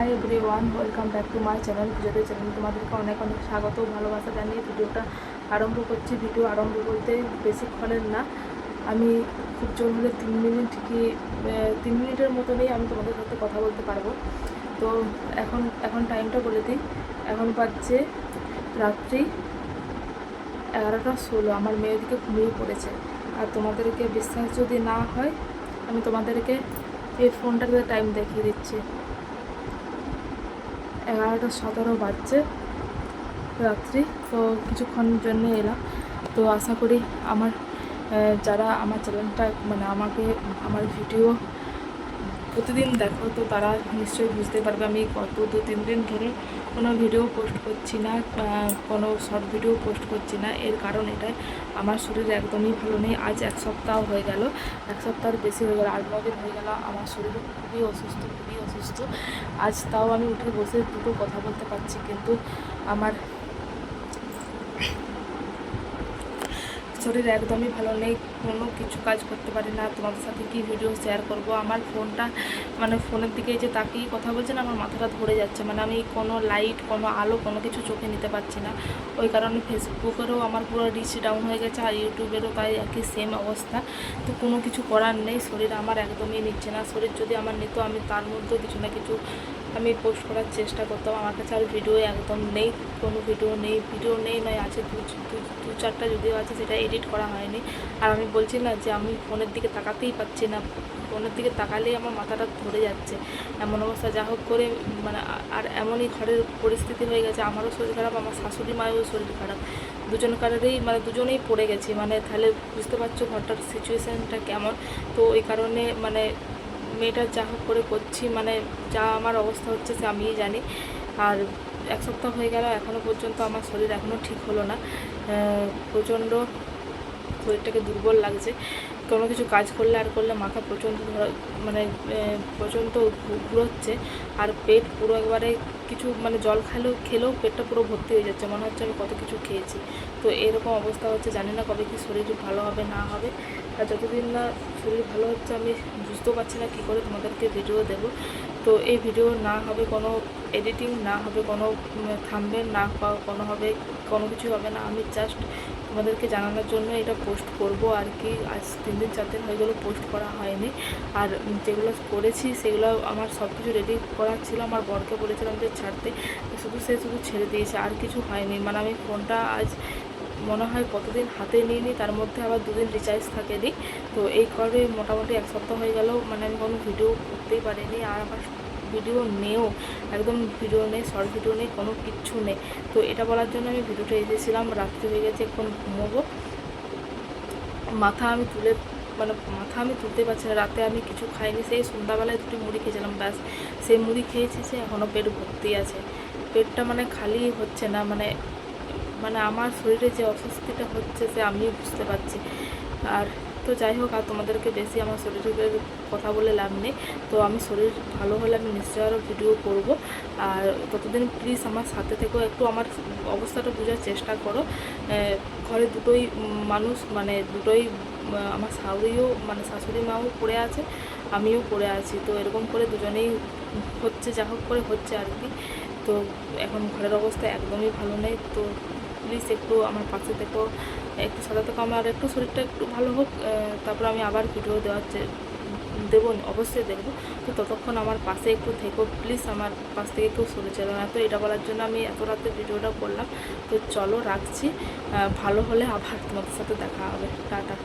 Hi everyone, welcome back to my channel পুজোতে channel. তোমাদেরকে অনেক অনেক স্বাগত, ভালোবাসা জানিয়ে ভিডিওটা আরম্ভ করছি। ভিডিও আরম্ভ করতে বেশিক্ষণের না, আমি খুব জোর হলে 3 মিনিট কি 3 মিনিটের মতো নেই আমি তোমাদের সাথে কথা বলতে পারবো। তো এখন টাইমটা বলে দিই। এখন বাজছে রাত্রি 11টা 16। আমার মেয়েদিকে ঘুমিয়ে পড়েছে। আর তোমাদেরকে বিশ্বাস যদি না হয়, আমি তোমাদেরকে এই ফোনটাতে টাইম দেখিয়ে দিচ্ছি। 11টা 17 বাজছে রাত্রি। তো কিছুক্ষণ জন্য এলাম। তো আশা করি যারা আমার চ্যানেলটা আমার ভিডিও প্রতিদিন দেখো, তো তারা নিশ্চয়ই বুঝতে পারবে আমি গত 2-3 দিন ধরে কোনো ভিডিও পোস্ট করছি না, কোনো শর্ট ভিডিও পোস্ট করছি না। এর কারণ এটাই, আমার শরীর একদমই ভালো নেই। আজ 1 সপ্তাহ হয়ে গেল, 1 সপ্তাহের বেশি হয়ে গেল, 8-9 দিন হয়ে গেল। আমার শরীর খুবই অসুস্থ। আজ তাও আমি উঠে বসে দুটো কথা বলতে পারছি, কিন্তু আমার শরীর একদমই ভালো নেই, কোনো কিছু কাজ করতে পারি না। তোমাদের সাথে কি ভিডিও শেয়ার করব? আমার ফোনটা ফোনের দিকে যে তাকিয়ে কথা বলছে না, আমার মাথাটা ধরে যাচ্ছে। আমি কোনো লাইট, কোনো আলো, কোনো কিছু চোখে নিতে পারছি না। ওই কারণে ফেসবুকেরও আমার পুরো রিচ ডাউন হয়ে গেছে, আর ইউটিউবেরও তাই একই সেম অবস্থা। তো কোনো কিছু করার নেই, শরীর আমার একদমই নিচ্ছে না। শরীর যদি আমার নিত, আমি তার মধ্যেও কিছু না কিছু আমি পোস্ট করার চেষ্টা করতাম। আমার কাছে আর ভিডিও একদম নেই, কোনো ভিডিও নেই নয়, আছে দু চারটা যদিও আছে, সেটা এডিট করা হয়নি। আর আমি বলছি না যে আমি ফোনের দিকে তাকাতেই পাচ্ছি না, ফোনের দিকে তাকালেই আমার মাথাটা ধরে যাচ্ছে, এমন অবস্থা। যা হোক করে আর এমনই ঘরের পরিস্থিতি হয়ে গেছে, আমারও শরীর খারাপ, আমার শাশুড়ি মায়েরও শরীর খারাপ, দুজনেই পড়ে গেছি। তাহলে বুঝতে পারছো ঘরটার সিচুয়েশানটা কেমন। তো ওই কারণে মেয়েটা যা হোক করে করছি, যা আমার অবস্থা হচ্ছে সে আমিই জানি। আর 1 সপ্তাহ হয়ে গেল, এখনও পর্যন্ত আমার শরীর এখনও ঠিক হলো না। প্রচণ্ড শরীরটাকে দুর্বল লাগছে। কোনো কিছু কাজ করলে মাথা প্রচণ্ড ঘুরোচ্ছে, আর পেট পুরো একবারে কিছু জল খেলেও পেটটা পুরো ভর্তি হয়ে যাচ্ছে, মনে হচ্ছে আমি কত কিছু খেয়েছি। তো এরকম অবস্থা হচ্ছে, জানি না কবে কি শরীর ভালো হবে না হবে। আর যতদিন না শরীর ভালো হচ্ছে, আমি বুঝতেও পারছি না কী করে তোমাদেরকে ভিডিও দেব। তো এই ভিডিও না হবে কোনো এডিটিং, না হবে কোনো থাম্বনেল, না কোনো কিছু হবে না। আমি জাস্ট তোমাদেরকে জানানোর জন্য এটা পোস্ট করব আর কি। আজ 3-4 দিন হয়ে গেলো পোস্ট করা হয়নি। আর যেগুলো করেছি সেগুলো আমার সব কিছু রেডি করা ছিল, আমার বরকে বলেছিলাম যে ছাড়তে, শুধু ছেড়ে দিয়েছে, আর কিছু হয়নি। আমি ফোনটা আজ মনে হয় কতদিন হাতে নিইনি, তার মধ্যে আবার 2 দিন রিচার্জ থাকেনি। তো এই করে মোটামুটি 1 সপ্তাহ হয়ে গেল, আমি কোনো ভিডিও করতেই পারিনি। আর আমার ভিডিও একদম ভিডিও নেই, শর্ট ভিডিও নেই, কোনো কিচ্ছু নেই। তো এটা বলার জন্য আমি ভিডিওটা এসেছিলাম। রাত্রি হয়ে গেছে, এখন ঘুমোবো। মাথা আমি তুলতে পারছি না। রাতে আমি কিছু খাইনি, সেই সন্ধ্যাবেলায় 2টি মুড়ি খেয়েছিলাম, ব্যাস। সেই মুড়ি খেয়েছি, সে এখনও পেট ভর্তি আছে। পেটটা খালি হচ্ছে না, আমার শরীরে যে অস্বস্তিটা হচ্ছে সে আমিও বুঝতে পারছি। আর তো যাই হোক, আর তোমাদেরকে বেশি আমার শরীরের কথা বলে লাভ নেই। তো আমি শরীর ভালো হলে আমি নিশ্চয়ই আরও ভিডিও করব। আর ততদিন প্লিজ আমার সাথে থেকেও, একটু আমার অবস্থাটা বোঝার চেষ্টা করো। ঘরে দুটোই মানুষ, দুটোই আমার শাশুড়ি মাও পড়ে আছে, আমিও পড়ে আছি। তো এরকম করে দুজনেই হচ্ছে, যা হোক করে হচ্ছে আর কি। তো এখন ঘরের অবস্থা একদমই ভালো নেই। তো প্লিজ একটু আমার পাশে থেকো, একটু সাথে থেকো। আমার একটু শরীরটা একটু ভালো হোক, তারপর আমি আবার ভিডিও দেবো, অবশ্যই দেখবো। তো ততক্ষণ আমার পাশে একটু থেকো প্লিজ, আমার পাশ থেকে কেউ সরে চলো না। তো এটা বলার জন্য আমি এত রাতে ভিডিওটা করলাম। তো চলো রাখছি, ভালো হলে আবার তোমাদের সাথে দেখা হবে। টাটা।